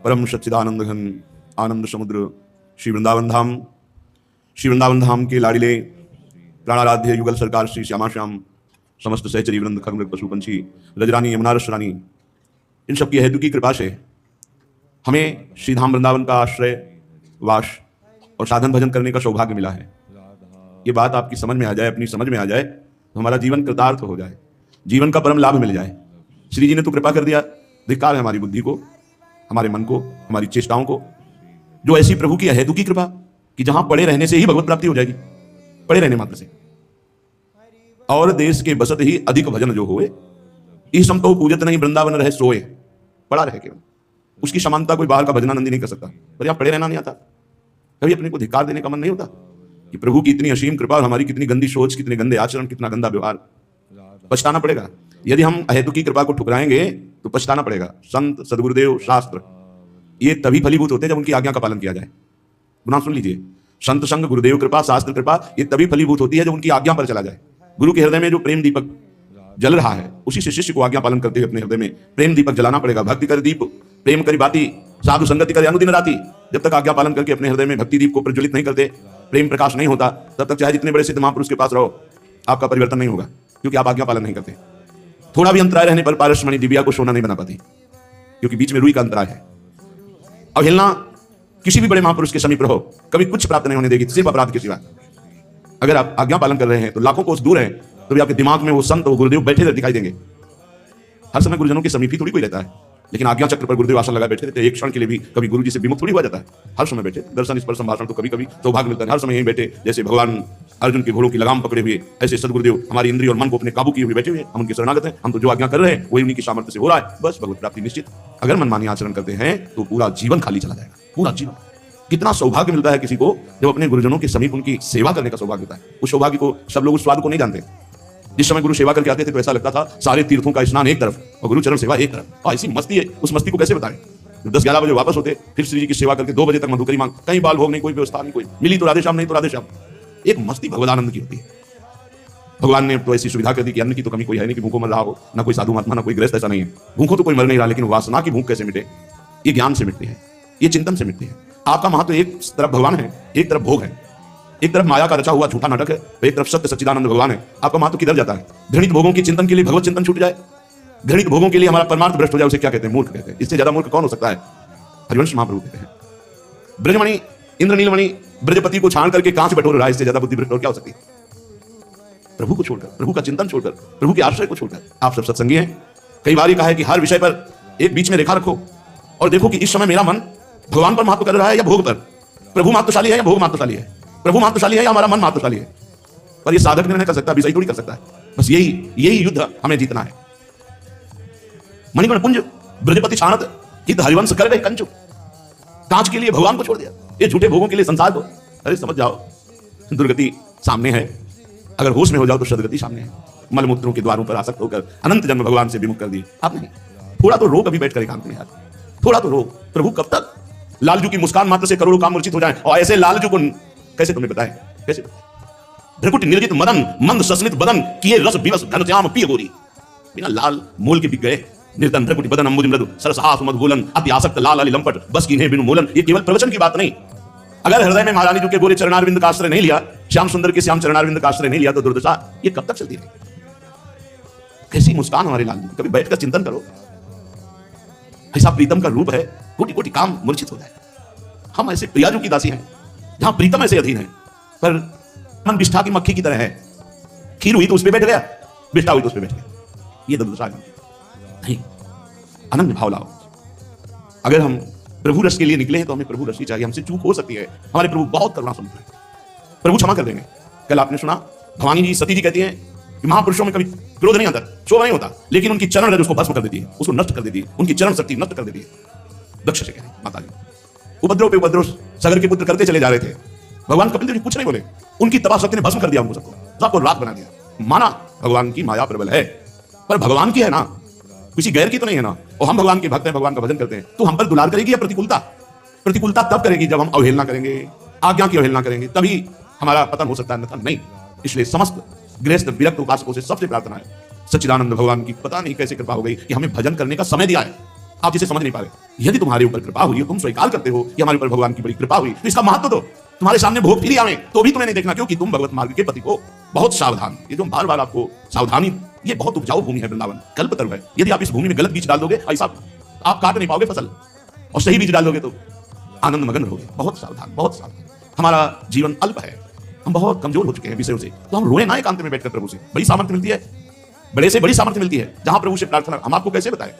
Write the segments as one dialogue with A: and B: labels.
A: परम सच्चिदानंद घन आनंद समुद्र श्री वृंदावन धाम के लाड़िले प्राणाराध्य युगल सरकार श्री श्यामा श्याम समस्त सहचरी वृंद खगमृग पशु पंछी रजरानी यमुनारस रानी, इन सब की हेतु की कृपा से हमें श्रीधाम वृंदावन का आश्रय वास और साधन भजन करने का सौभाग्य मिला है। ये बात आपकी समझ में आ जाए, अपनी समझ में आ जाए तो हमारा जीवन कृतार्थ हो जाए, जीवन का परम लाभ मिल जाए। श्री जी ने तो कृपा कर दिया, धिक्कार है हमारी बुद्धि को, हमारे मन को, हमारी चेष्टाओं को, जो ऐसी प्रभु की अहेतु की कृपा कि जहां पड़े रहने से ही भगवत प्राप्ति हो जाएगी, पड़े रहने मात्र से। और देश के बसत ही अधिक भजन जो होए, इस हम तो पूजत नहीं वृंदावन रहे सोए, पड़ा रहे केवल। उसकी समानता कोई बाहर का भजनानंदी नहीं कर सकता, पर यहां पड़े रहना नहीं आता। कभी अपने को धिक्कार देने का मन नहीं होता कि प्रभु की इतनी असीम कृपा और हमारी कितनी गंदी सोच, कितने गंदे आचरण, कितना गंदा व्यवहार। पछताना पड़ेगा यदि हम अहेतु की कृपा को ठुकराएंगे, तो पछताना पड़ेगा। संत, सदगुरुदेव, शास्त्र ये तभी फलीभूत होते हैं जब उनकी आज्ञा का पालन किया जाए। पुनः सुन लीजिए, संत संग, गुरुदेव कृपा, शास्त्र कृपा ये तभी फलीभूत होती है जब उनकी आज्ञा पर चला जाए। गुरु के हृदय में जो प्रेम दीपक जल रहा है, उसी से शिष्य को आज्ञा पालन करते हुए अपने हृदय में प्रेम दीपक जलाना पड़ेगा। भक्ति कर दीप प्रेम करी बाती, साधु संगति करे अनुदिन राती। जब तक आज्ञा पालन करके अपने हृदय में भक्ति दीप को प्रज्वलित नहीं करते, प्रेम प्रकाश नहीं होता, तब तक चाहे जितने बड़े सिद्ध महापुरुष के पास रहो, आपका परिवर्तन नहीं होगा, क्योंकि आप आज्ञा पालन नहीं करते। थोड़ा भी अंतराय रहने पर पारसमणि दिव्या को सोना नहीं बना पाती, क्योंकि बीच में रुई का अंतराय है। अवहेलना किसी भी बड़े महापुरुष के समीप रहो, कभी कुछ प्राप्त नहीं होने देगी, सिर्फ अपराध के सिवा। अगर आप आज्ञा पालन कर रहे हैं तो लाखों कोस दूर हैं, तो भी आपके दिमाग में वो संत, वो गुरुदेव बैठे दिखाई देंगे। हर समय गुरुजनों के समीप ही थोड़ी कोई रहता है, लेकिन आज्ञा चक्र पर गुरुदेव आसन लगा बैठे रहते। एक क्षण के लिए भी कभी गुरु जी से विमुख थोड़ी हुआ जाता है, हर समय बैठे। दर्शन, स्पर्श, संभाषण तो कभी कभी सौभाग्य मिलता है, हर समय यहीं बैठे। जैसे भगवान अर्जुन के घोड़ों की लगाम पकड़े हुए, ऐसे सदगुरुदेव हमारी इंद्रिय और मन को अपने काबू किए हुए बैठे हुए। हम उनके शरणागत हैं, हम तो जो आज्ञा कर रहे हैं वही उन्हीं की सामर्थ्य से हो रहा है, बस भगवत प्राप्ति निश्चित। अगर मनमानी आचरण करते हैं तो पूरा जीवन खाली चला जाएगा, पूरा जीवन। कितना सौभाग्य मिलता है किसी को जब अपने गुरुजनों के समीप उनकी सेवा करने का सौभाग्य होता है। उस सौभाग्य को सब लोग उस स्वाद को नहीं जानते। जिस समय गुरु सेवा करके आते थे तो ऐसा लगता था सारे तीर्थों का स्नान एक तरफ और गुरु चरण सेवा एक तरफ। और ऐसी मस्ती है, उस मस्ती को कैसे बताएं। 10-11 बजे वापस होते, फिर श्री जी की सेवा करके 2 बजे तक मधुकरी मांग, कहीं बाल भोग नहीं, कोई व्यवस्था नहीं, कोई मिली तो राधे श्याम, नहीं तो राधे श्याम। एक मस्ती भगवदानंद की होती है। भगवान ने तो ऐसी सुविधा कर दी कि अन्न की तो कमी कोई है नहीं कि भूखों मर रहा हो, ना कोई साधु महात्मा, ना कोई गृहस्थ, ऐसा नहीं है। भूखों तो कोई मर नहीं रहा, लेकिन वासना की भूख कैसे मिटे, ये ज्ञान से मिटती है, ये चिंतन से मिटती है। आपका महत्व एक तरफ भगवान है, एक तरफ भोग है, एक तरफ माया का रचा हुआ झूठा नाटक है, एक तरफ सत्य सच्चिदानंद भगवान है। आपका महत्व किधर जाता है? घृणित भोगों की चिंतन के लिए भगवत चिंतन छूट जाए, घृणित भोगों के लिए हमारा परमार्थ भ्रष्ट हो जाए, उसे क्या कहते हैं? मूर्ख कहते हैं। इससे ज्यादा मूर्ख कौन हो सकता है? हरिवंश महाप्रभु कहते हैं, ब्रजमणि इंद्रनीलमणि ब्रजपति को छान करके कांच बटोर रहा है, इससे ज्यादा बुद्धि भ्रष्ट और क्या हो सकती है? प्रभु को छोड़कर, प्रभु का चिंतन छोड़कर, प्रभु के आश्रय को छोड़कर। आप सब सत्संगी हैं, कई बार कहा है कि हर विषय पर एक बीच में रेखा रखो और देखो कि इस समय मेरा मन भगवान पर महत्व कर रहा है या भोग पर? प्रभु महत्वशाली है या भोग महत्वशाली है? प्रभु महत्वशाली है या हमारा मन महत्वशाली है? पर ये साधक निर्णय कर सकता है, विषय थोड़ी कर सकता है। बस यही युद्ध हमें जीतना है। मणिमण पुंज ब्रजपति छानत हित हरिवंश कर गए कंचु। कांच के लिए भगवान को छोड़ दिया, ये झूठे भोगों के लिए संसार को। अरे समझ जाओ, दुर्गति सामने है, अगर होश में हो जाओ तो सदगति सामने है। मलमूत्रों के द्वारों पर आसक्त होकर अनंत जन्म भगवान से विमुख कर दिए। आप नहीं, थोड़ा तो रो कभी बैठकर एकांत में यार, थोड़ा तो रो। प्रभु कब तक? लालजू की मुस्कान मात्र से करोड़ों काम मूर्छित हो जाएं, और ऐसे लालजू को कैसे तुम्हें बताएं? कैसे? भ्रकुट निर्जित मदन मंद सस्मित बदन किए रस विवश घनश्याम पिय गोरी। बिना लाल मोल के बिक गए निर्धन भ्रकुट बदन अंबुज मृदु सरस हास मधुगोलन अति आसक्त लाल अली लंपट बस की बिनु मोलन। ये केवल प्रवचन की बात नहीं। अगर हृदय में महारानी जी के गोरे चरणारविंद का आश्रय नहीं लिया, श्याम सुंदर के श्याम चरणारविंद का आश्रय नहीं लिया, तो दुर्दशा ये कब तक चलती रहेगी? कैसी मुस्कान हमारे लाल जी, कभी बैठकर चिंतन करो। ऐसा प्रीतम का रूप है, कोटि कोटि काम मूर्छित हो जाए। हम ऐसे प्रियाजू की दासी हैं, जहां प्रीतम ऐसे अधीन है, पर मन बिष्ठा की मक्खी की तरह है। खीर हुई तो उस पर बैठ गया, बिष्ठा हुई तो उस पर बैठ गया। ये दुर्दशा नहीं। अनन्य भाव लाओ। अगर हम प्रभु रस के लिए निकले हैं तो हमें प्रभु रस ही चाहिए। हमसे चूक हो सकती है, हमारे प्रभु बहुत करुणा समुद्र है, प्रभु क्षमा कर देंगे। कल आपने सुना भवानी जी, सती जी कहती हैं कि महापुरुषों में कभी क्रोध नहीं आता, क्षोभ नहीं होता, लेकिन उनकी चरण रज उसको भस्म कर देती है, उसको नष्ट कर देती है, उनकी चरण शक्ति नष्ट कर देती है। दक्ष से कहते माता जी उपद्रव पे उपद्रव सगर के पुत्र करते चले जा रहे थे। भगवान कपिल देव जी कुछ नहीं बोले, उनकी तपा शक्ति ने भस्म कर दिया उनको, सबको राख बना दिया। माना भगवान की माया प्रबल है, पर भगवान की है ना, किसी गैर की तो नहीं है ना। और हम भगवान के भक्त हैं, भगवान का भजन करते हैं, तो हम पर दुलार करेगी या प्रतिकूलता? प्रतिकूलता तब करेगी जब हम अवहेलना करेंगे, आज्ञा की अवहेलना करेंगे, तभी हमारा पतन हो सकता है, अन्यथा नहीं। इसलिए समस्त गृहस्थ विरक्त उपासकों से सबसे प्रार्थना है, सच्चिदानंद भगवान की पता नहीं कैसे कृपा हो गई कि हमें भजन करने का समय दिया है। आप जिसे समझ नहीं पा रहे। यदि तुम्हारे ऊपर कृपा हुई, तुम स्वीकार करते हो कि हमारे ऊपर भगवान की बड़ी कृपा हुई, तो इसका महत्व दो। तुम्हारे सामने भोग फिर आवे तो भी तुम्हें नहीं देखना, क्योंकि तुम भगवत मार्ग के पति हो। बहुत सावधान, ये जो बार बार आपको सावधानी, ये बहुत उपजाऊ भूमि है वृंदावन, कल्पतरु है। यदि आप इस भूमि में गलत बीज डाल दोगे, ऐसा आप काट नहीं पाओगे फसल, और सही बीज डाल दोगे तो आनंद मगन रहोगे। बहुत सावधान, बहुत सावधान। हमारा जीवन अल्प है, हम बहुत कमजोर हो चुके हैं विषयों से, तो हम रोए ना एकांत में बैठकर प्रभु से। बड़ी सामर्थ्य मिलती है, बड़े से बड़ी सामर्थ्य मिलती है जहां प्रभु से प्रार्थना। हम आपको कैसे बताएं,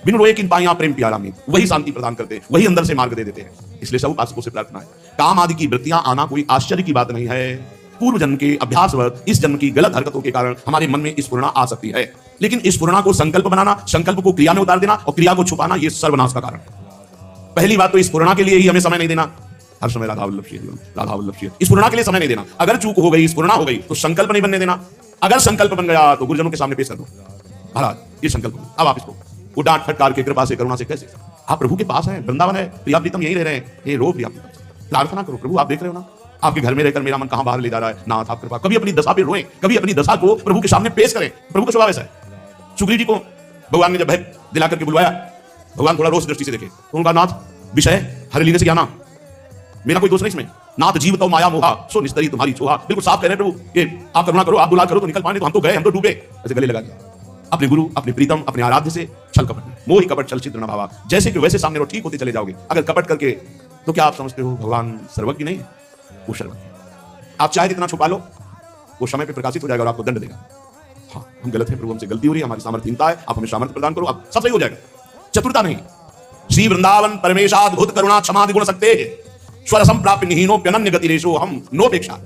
A: बिन रोए किन पाइया प्रेम प्यारा में, वही शांति प्रदान करते हैं, वही अंदर से मार्ग दे देते हैं। इसलिए सब उपासकों से प्रार्थना है। काम आदि की वृत्तियां आना कोई आश्चर्य की बात नहीं है। पूर्व जन्म के अभ्यासवत इस जन्म की गलत हरकतों के कारण हमारे मन में स्फुरणा आ सकती है, लेकिन इस स्फुरणा को संकल्प बनाना, संकल्प को क्रिया में उतार देना और क्रिया को छुपाना, यह सर्वनाश का कारण है। पहली बात तो इस स्फुरणा के लिए ही हमें समय नहीं देना। हर समय राधा वल्लभ श्री राधा वल्लभ श्री, इस स्फुरणा के लिए समय नहीं देना। अगर चूक हो गई, स्फुरणा हो गई, तो संकल्प नहीं बनने देना। अगर संकल्प बन गया तो गुरुजनों के सामने पेश कर दो, महाराज ये संकल्प। अब आप इसको वो डांट फटकार के कृपा से, करुणा से कैसे, आप प्रभु के पास हैं, वृंदावन है, प्रिया प्रीतम यही रह रहे हैं, ये रो प्रिया प्रीतम, प्रार्थना करो। प्रभु आप देख रहे हो ना, आपके घर में रहकर मेरा मन कहां बाहर ले जा रहा है। नाथ आप कृपा, कभी अपनी दशा पे रोएं, कभी अपनी दशा को प्रभु के सामने पेश करें। प्रभु का स्वभाव ऐसा है। सुग्रीव जी को भगवान ने जब भय दिला करके बुलवाया, भगवान थोड़ा रोष दृष्टि से देखे, तो उनका नाथ विषय हर लीने से क्या ना, मेरा कोई दोष नहीं इसमें। नाथ जीव तो माया मोहा सो निस्तरी तुम्हारी चोहा। बिल्कुल साफ कह रहे हैं प्रभु, ये आप करुणा करो, आप दुलार करो तो निकल पाए, तो हम तो गए, हम तो डूबे। ऐसे गले लगा दिया अपने गुरु, अपने प्रीतम, अपने आराध्य से छल कपट में, मोहि कपट छल छिद्र न भावा। जैसे कि वैसे सामने रो, ठीक होते चले जाओगे। अगर कपट करके, तो क्या आप समझते हो भगवान सर्वज्ञ नहीं है? वो सर्वज्ञ। आप चाहे जितना छुपा लो, वो समय पे प्रकाशित हो जाएगा और आपको दंड देगा। हाँ, हम गलत हैं प्रभु, हमसे गलती हो रही है, हमारी सामर्थ्यहीनता है, आप हमें सामर्थ्य प्रदान करो, अब सब सही हो जाएगा। चतुरता नहीं। श्री वृंदावन परमेशाद्भुत करुणा क्षमादि गुण सकते स्वर संप्राप्य निहीनोप्यनन्य गतिरेशो हम नोपेक्षा।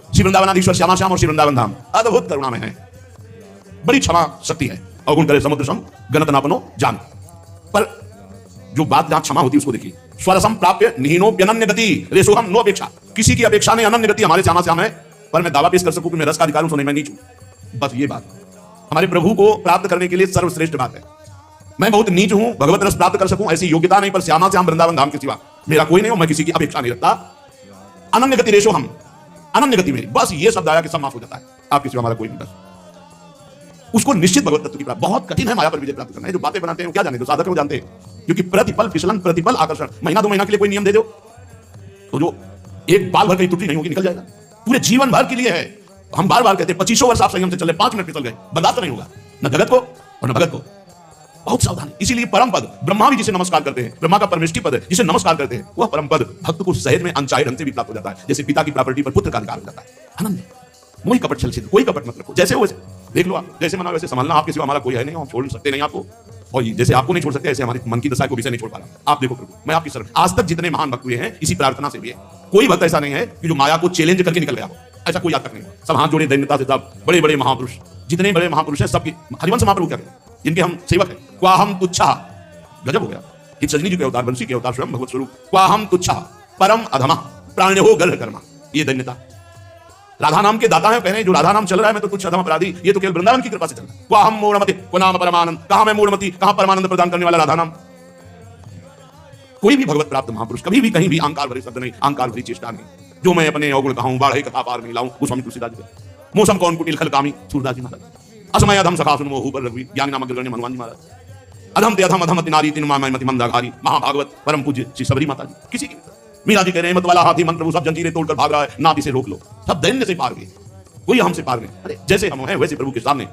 A: श्री वृंदावनाधीश्वर श्यामा श्याम और श्री वृंदावन धाम अद्भुत करुणा में है, बड़ी क्षमा शक्ति है। अवगुण करे समुद्र सम गणत नापनो जान। पर जो बात जहां क्षमा होती है उसको देखिए। स्वर संप्राप्य निहीनोप्यनन्य गति रेशो हम नोपेक्षा। किसी की अपेक्षा नहीं, अनन्य गति हमारे श्यामा श्याम है, पर मैं दावा पेश कर सकूं कि मैं रस का अधिकारी हूं, सोने में नीच हूं। बस ये बात हमारे प्रभु को प्राप्त करने के लिए सर्वश्रेष्ठ बात है। मैं बहुत नीच हूं, भगवत रस प्राप्त कर सकूं ऐसी योग्यता नहीं, पर श्यामा श्याम वृंदावन धाम के सिवा मेरा कोई नहीं हो, मैं किसी की अपेक्षा नहीं रखता। अनन्य गति रेशो हम, अनन्य गति मेरी, बस ये शब्द आया कि सब माफ हो जाता है। आपके सिवा हमारा कोई नहीं। बस उसको निश्चित भगवत तत्व की प्राप्ति। बहुत कठिन है माया पर विजय प्राप्त करना है। जो बातें बनाते हैं क्या जाने, जो साधक है वो जानते हैं, क्योंकि प्रतिपल फिसलन, प्रतिपल आकर्षण। महीना 2 महीना के लिए कोई नियम दे दो तो जो एक बाल भर कहीं त्रुटि नहीं होगी, निकल जाएगा। पूरे जीवन भर के लिए है। हम बार बार कहते हैं 2500 वर्ष आप संयम से चले, 5 मिनट फिसल गए, बर्दाश्त नहीं होगा, न जगत को और न भगत को। बहुत सावधानी। इसीलिए परम पद, ब्रह्मा भी जिसे नमस्कार करते हैं, ब्रह्मा का परमेष्टि पद है जिसे नमस्कार करते हैं, वह परम पद भक्त को सहज में अनचाहे ढंग से भी प्राप्त हो जाता है। जैसे पिता की प्रॉपर्टी पर पुत्र का अधिकार हो जाता है। आनंद। मोहि कपट छल छिद्र, कोई कपट मत रखो। जैसे हो वैसे देख लो, आप जैसे मना वैसे संभालना। आपके सिवा हमारा कोई है नहीं, हम छोड़ सकते नहीं आपको, और जैसे आपको नहीं छोड़ सकते, ऐसे हमारे मन की दशा को भी नहीं छोड़ पा रहा। आप देखो प्रभु, मैं आपकी शरण। आज तक जितने महान भक्त हुए हैं इसी प्रार्थना से भी है। कोई भक्त ऐसा नहीं है कि जो माया को चैलेंज करके निकल गया हो, ऐसा कोई आज तक नहीं। सब हाथ जोड़े दैन्यता से, सब बड़े बड़े महापुरुष, जितने बड़े महापुरुष हैं सबकी हरिवंश महाप्रभु क्या कहते हैं, जिनके हम सेवक हैं। क्वा हम तुच्छा, गजब हो गया। ये सजनी जी के अवतार, बंसी के अवतार, स्वयं भगवत स्वरूप। क्वा हम तुच्छा परम अधमा प्राण्य हो गर्भ कर्मा। ये दैन्यता राधा नाम के दाता है, कह रहे हैं जो राधा नाम चल रहा है मैं तो तुच्छ अधम अपराधी, ये तो केवल वृंदावन की कृपा से चल रहा है। क्वा हम मूढ़मति क्वा नाम परमानंद। कहां मैं मूढ़मति, कहां परमानंद प्रदान करने वाला राधा नाम। कोई भी भगवत प्राप्त महापुरुष कभी भी कहीं भी अहंकार भरी शब्द नहीं, अहंकार भरी चेष्टा नहीं। जो मैं अपने अवगुण कहूं, बाढ़ कथा पार में लाऊं, वो स्वामी तुलसीदास जी। मौसम कौन कुटिल खल कामी, सूरदास जी महाराज। असमय अधम सखा सुन मोह पर रघुवीर, ज्ञानी नामक अग्रणी हनुमान जी महाराज। अधम ते अधम, अधम नारी तीन मति मंदाघारी, महाभागवत परम पूज्य श्री सबरी माता जी। किसी की मीरा जी कह रहे हैं मत वाला हाथी मन प्रभु सब जंजीरें तोड़कर भाग रहा है, नाथ इसे रोक लो। सब दैन्य से पार गए, कोई हमसे पार नहीं। अरे जैसे हम हैं वैसे प्रभु के सामने।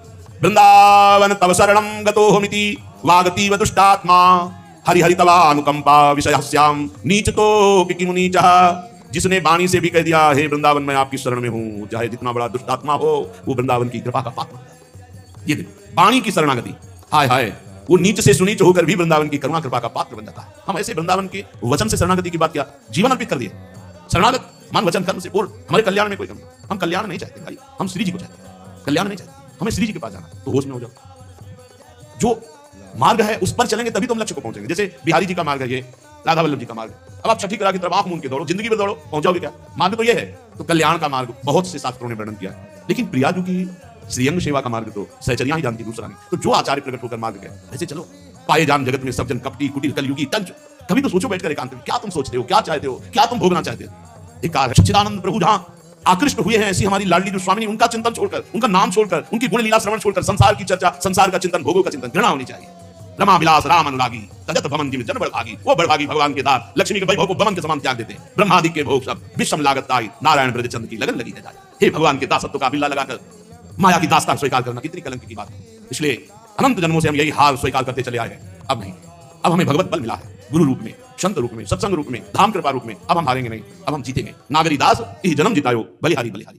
A: वृंदावन तव शरणं गतोऽहमिति वागतीव दुष्टात्मा, हरि हरि तवा अनुकंपा विषयस्याम नीचतोऽपि किमु नीचः। जिसने वाणी से भी कह दिया हे वृंदावन मैं आपकी शरण में हूं, चाहे जितना बड़ा दुष्टात्मा हो, वो वृंदावन की कृपा का पात्र हो जाता है। ये वाणी की शरणागति, हाय हाय, वो नीच से सुनीच होकर भी वृंदावन की करुणा कृपा का पात्र बन जाता है। हम ऐसे वृंदावन के वचन से शरणागति की बात किया, जीवन अर्पित कर दिए। शरणागत मान वचन कर्म से बोल, हमारे कल्याण में कोई कमी। हम कल्याण नहीं चाहते भाई, हम श्री जी को चाहते हैं, कल्याण नहीं चाहते। हमें श्री जी के पास जाना, तो होश में हो जाओ। जो मार्ग है उस पर चलेंगे तभी तुम लक्ष्य को पहुंचेंगे। जैसे बिहारी जी का मार्ग है, ये राधा वल्लभ जी का मार्ग है। अब आप छठी करा की तरफ आंख मूंद के दौड़ो, जिंदगी में दौड़ो, पहुंचोगे क्या? मार्ग तो ये है। तो कल्याण का मार्ग बहुत से शास्त्रों ने वर्णन किया है, लेकिन प्रियाजू की श्रीअंग सेवा का मार्ग तो सहचर्या ही जानती, दूसरा नहीं। तो जो आचार्य प्रकट होकर मार्ग गए ऐसे चलो। पाए जान जगत में सब जन कपटी कुटिल कलयुगी तंज। कभी तो सोचो बैठकर एकांत में, क्या तुम सोचते हो, क्या चाहते हो, क्या तुम भोगना चाहते हो। एक कार है सच्चिदानंद प्रभु जहां आकृष्ट हुए हैं, ऐसी हमारी लाडली जो स्वामी, उनका चिंतन छोड़कर, उनका नाम छोड़कर, उनकी गुण लीला श्रवण छोड़कर संसार की चर्चा, संसार का चिंतन, भोगों का चिंतन, घृणा होनी चाहिए। रमा विलास राम अनुरागी तजत भवन जिम जन बड़भागी। वो बड़भागी भगवान के दास लक्ष्मी के वैभव को बमन के समान त्याग देते हैं। ब्रह्मादि के भोग सब विषम लागत आई, नारायण ब्रज चंद की लगन लगी है जाए। हे भगवान के दासत्व का बिल्ला लगाकर माया की दास्तान स्वीकार करना कितनी कलंक की बात है। इसलिए अनंत जन्मों से हम यही हाल स्वीकार करते चले आए हैं। अब नहीं, अब हमें भगवत बल मिला है, गुरु रूप में, संत रूप में, सत्संग रूप में, धाम कृपा रूप में। अब हम हारेंगे नहीं, अब हम जीतेंगे। नागरी दास इह जन्म जितायो बलिहारी बलिहारी।